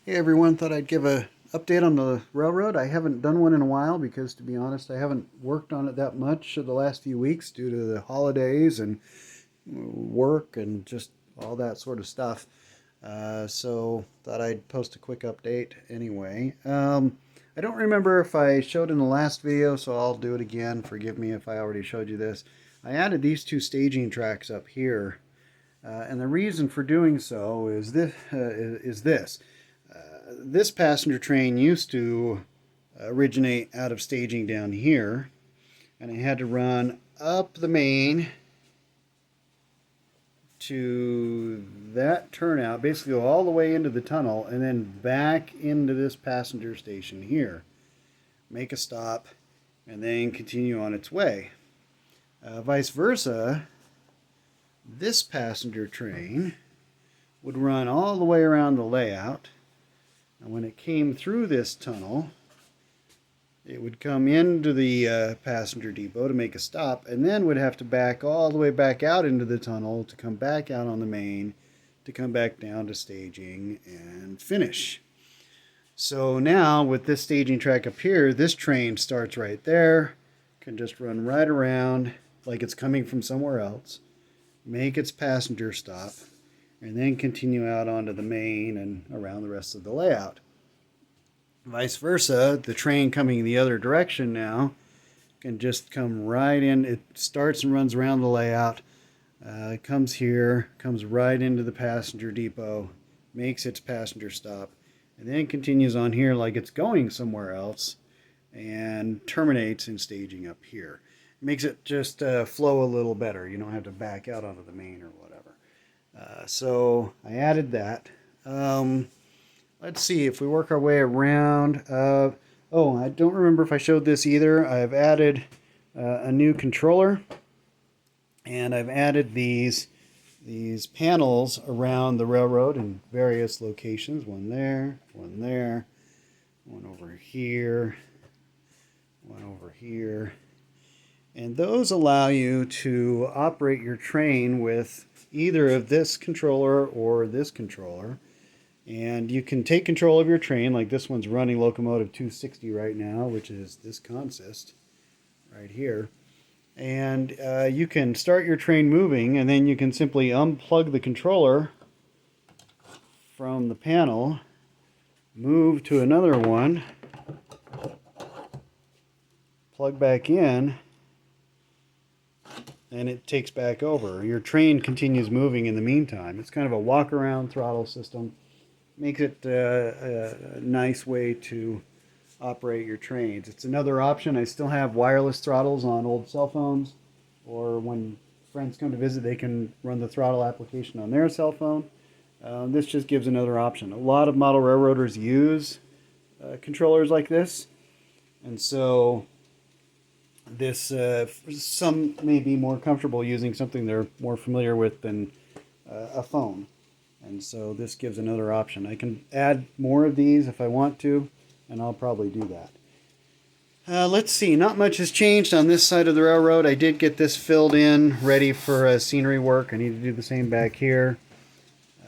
Hey everyone, thought I'd give a update on the railroad. I haven't done one in a while because, to be honest, I haven't worked on it that much the last few weeks due to the holidays and work and just all that sort of stuff. So thought I'd post a quick update anyway. I don't remember if I showed in the last video, so I'll do it again. Forgive me if I already showed you this. I added these two staging tracks up here, and the reason for doing so is this. This passenger train used to originate out of staging down here, and I had to run up the main to that turnout, basically go all the way into the tunnel, and then back into this passenger station here, make a stop, and then continue on its way. Vice versa, this passenger train would run all the way around the layout, and when it came through this tunnel, it would come into the passenger depot to make a stop, and then would have to back all the way back out into the tunnel to come back out on the main, to come back down to staging and finish. So now with this staging track up here, this train starts right there, can just run right around like it's coming from somewhere else, make its passenger stop, and then continue out onto the main and around the rest of the layout. Vice versa, the train coming the other direction now can just come right in. It starts and runs around the layout, comes here, comes right into the passenger depot, makes its passenger stop, and then continues on here like it's going somewhere else and terminates in staging up here. It makes it just flow a little better. You don't have to back out onto the main or whatever. So I added that. Let's see if we work our way around. Oh, I don't remember if I showed this either. I've added a new controller, and I've added these panels around the railroad in various locations. One there, one over here, one over here. And those allow you to operate your train with either of this controller or this controller. And you can take control of your train, like this one's running locomotive 260 right now, which is this consist right here. And you can start your train moving, and then you can simply unplug the controller from the panel, move to another one, plug back in, and it takes back over. Your train continues moving in the meantime. It's kind of a walk-around throttle system. Makes it a nice way to operate your trains. It's another option. I still have wireless throttles on old cell phones, or when friends come to visit, they can run the throttle application on their cell phone. This just gives another option. A lot of model railroaders use controllers like this, and so this some may be more comfortable using something they're more familiar with than a phone. And so this gives another option. I can add more of these if I want to, and I'll probably do that. Let's see, not much has changed on this side of the railroad. I did get this filled in, ready for scenery work. I need to do the same back here.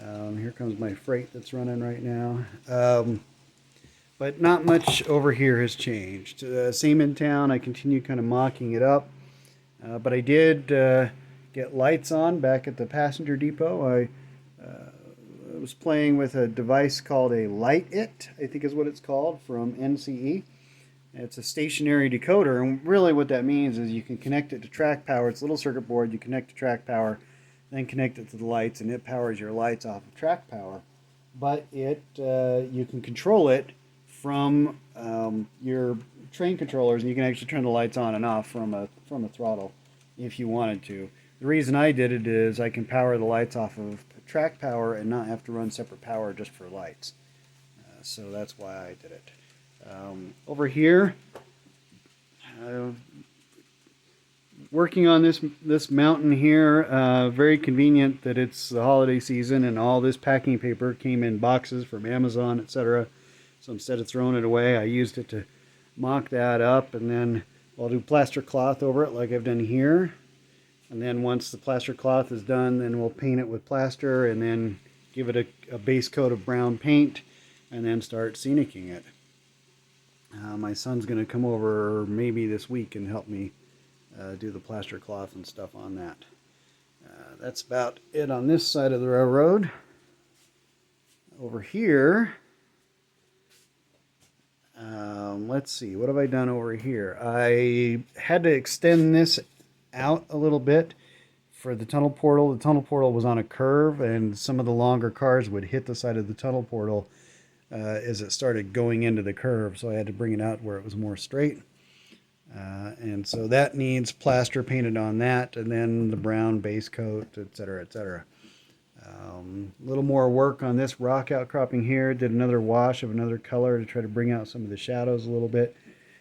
Here comes my freight that's running right now. But not much over here has changed. Same in town, I continue kind of mocking it up. But I did get lights on back at the passenger depot. I was playing with a device called a Light-It, I think is what it's called, from NCE. It's a stationary decoder, and really what that means is you can connect it to track power. It's a little circuit board. You connect to track power, then connect it to the lights, and it powers your lights off of track power. But you can control it from your train controllers, and you can actually turn the lights on and off from a throttle if you wanted to. The reason I did it is I can power the lights off of track power and not have to run separate power just for lights. So that's why I did it. Over here, working on this mountain here. Very convenient that it's the holiday season and all this packing paper came in boxes from Amazon, etc. So instead of throwing it away, I used it to mock that up, and then I'll do plaster cloth over it like I've done here. And then once the plaster cloth is done, then we'll paint it with plaster and then give it a base coat of brown paint. and then start scenicking it. My son's going to come over maybe this week and help me do the plaster cloth and stuff on that. That's about it on this side of the railroad. Over here, let's see, what have I done over here? I had to extend this out a little bit for the tunnel portal. The tunnel portal was on a curve, and some of the longer cars would hit the side of the tunnel portal as it started going into the curve, so I had to bring it out where it was more straight. And so that needs plaster painted on that, and then the brown base coat, etc., etc. A little more work on this rock outcropping here. Did another wash of another color to try to bring out some of the shadows a little bit.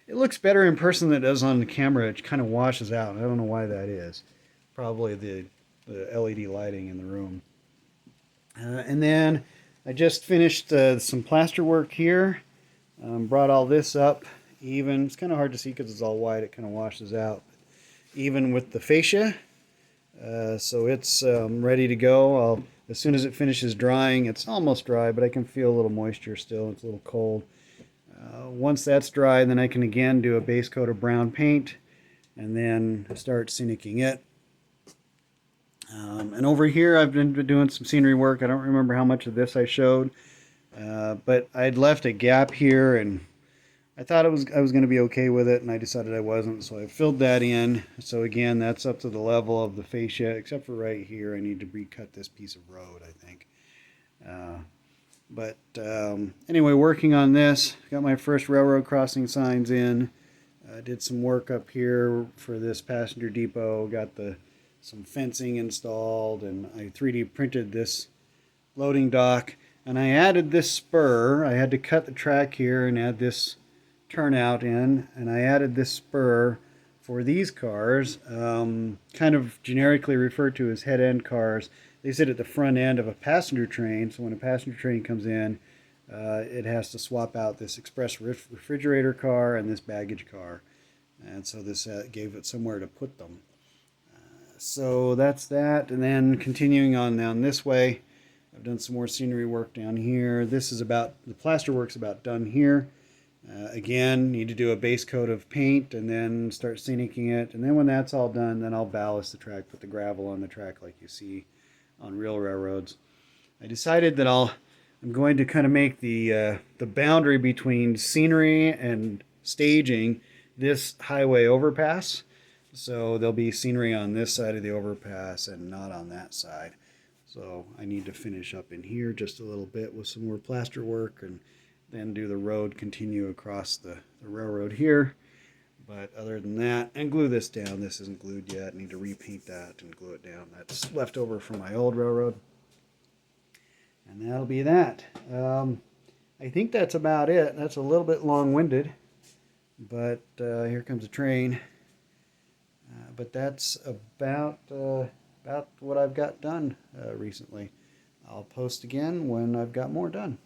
It looks better in person than it does on the camera. It kind of washes out. I don't know why that is. Probably the LED lighting in the room. And then I just finished some plaster work here. Brought all this up even. It's kind of hard to see because it's all white. It kind of washes out. Even with the fascia. So it's ready to go. As soon as it finishes drying, it's almost dry, but I can feel a little moisture still. It's a little cold. Once that's dry, then I can again do a base coat of brown paint and then start scenicking it. And over here I've been doing some scenery work. I don't remember how much of this I showed, but I'd left a gap here and I thought I was going to be okay with it, and I decided I wasn't, so I filled that in. So again, that's up to the level of the fascia, except for right here. I need to recut this piece of road, I think. Anyway, working on this. Got my first railroad crossing signs in. Did some work up here for this passenger depot. Got some fencing installed, and I 3D printed this loading dock. And I added this spur. I had to cut the track here and add this turnout in, and I added this spur for these cars, kind of generically referred to as head-end cars. They sit at the front end of a passenger train, so when a passenger train comes in, it has to swap out this express refrigerator car and this baggage car, and so this gave it somewhere to put them. So that's that, and then continuing on down this way, I've done some more scenery work down here. The plaster work's about done here. Again, need to do a base coat of paint and then start scenicking it. And then when that's all done, then I'll ballast the track, put the gravel on the track like you see on real railroads. I decided that I'm going to kind of make the boundary between scenery and staging this highway overpass. So there'll be scenery on this side of the overpass and not on that side. So I need to finish up in here just a little bit with some more plaster work and then do the road continue across the railroad here. But other than that, and glue this down. This isn't glued yet. I need to repaint that and glue it down. That's left over from my old railroad. And that'll be that. I think that's about it. That's a little bit long-winded, but here comes a train. But that's about what I've got done recently. I'll post again when I've got more done.